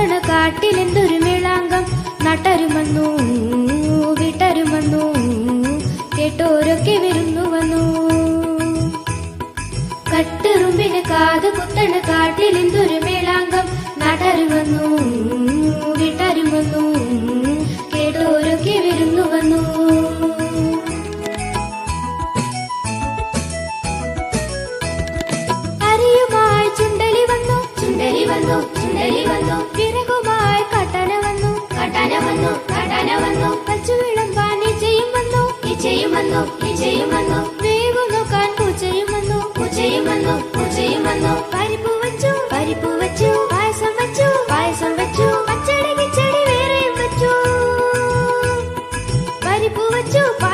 കുത്തണ കാട്ടിലെന്തൊരു മേളാങ്കം. നാട്ടാരും വന്നു വീട്ടാരും വന്നു കേട്ടോരൊക്കെ വരുന്നു വന്നു. കട്ടെറുമ്പിന് കാത് കുത്തണ കാട്ടിലെന്തൊരു മേളാങ്കം. നാട്ടാരും വന്നു വീട്ടാരും വന്നു കേട്ടോരൊക്കെ വരുന്നു വന്നു. അരിയുമായി ചുണ്ടലി വന്നു ചുണ്ടലി വന്നു ചുണ്ടലി വന്നു. വിറകുമായി കാട്ടാന വന്നു കാട്ടാന വന്നു കാട്ടാന വന്നു. വച്ചു വിളമ്പാൻ ഇച്ചയും വന്നു ഇച്ചയും വന്നു ഇച്ചയും വന്നു.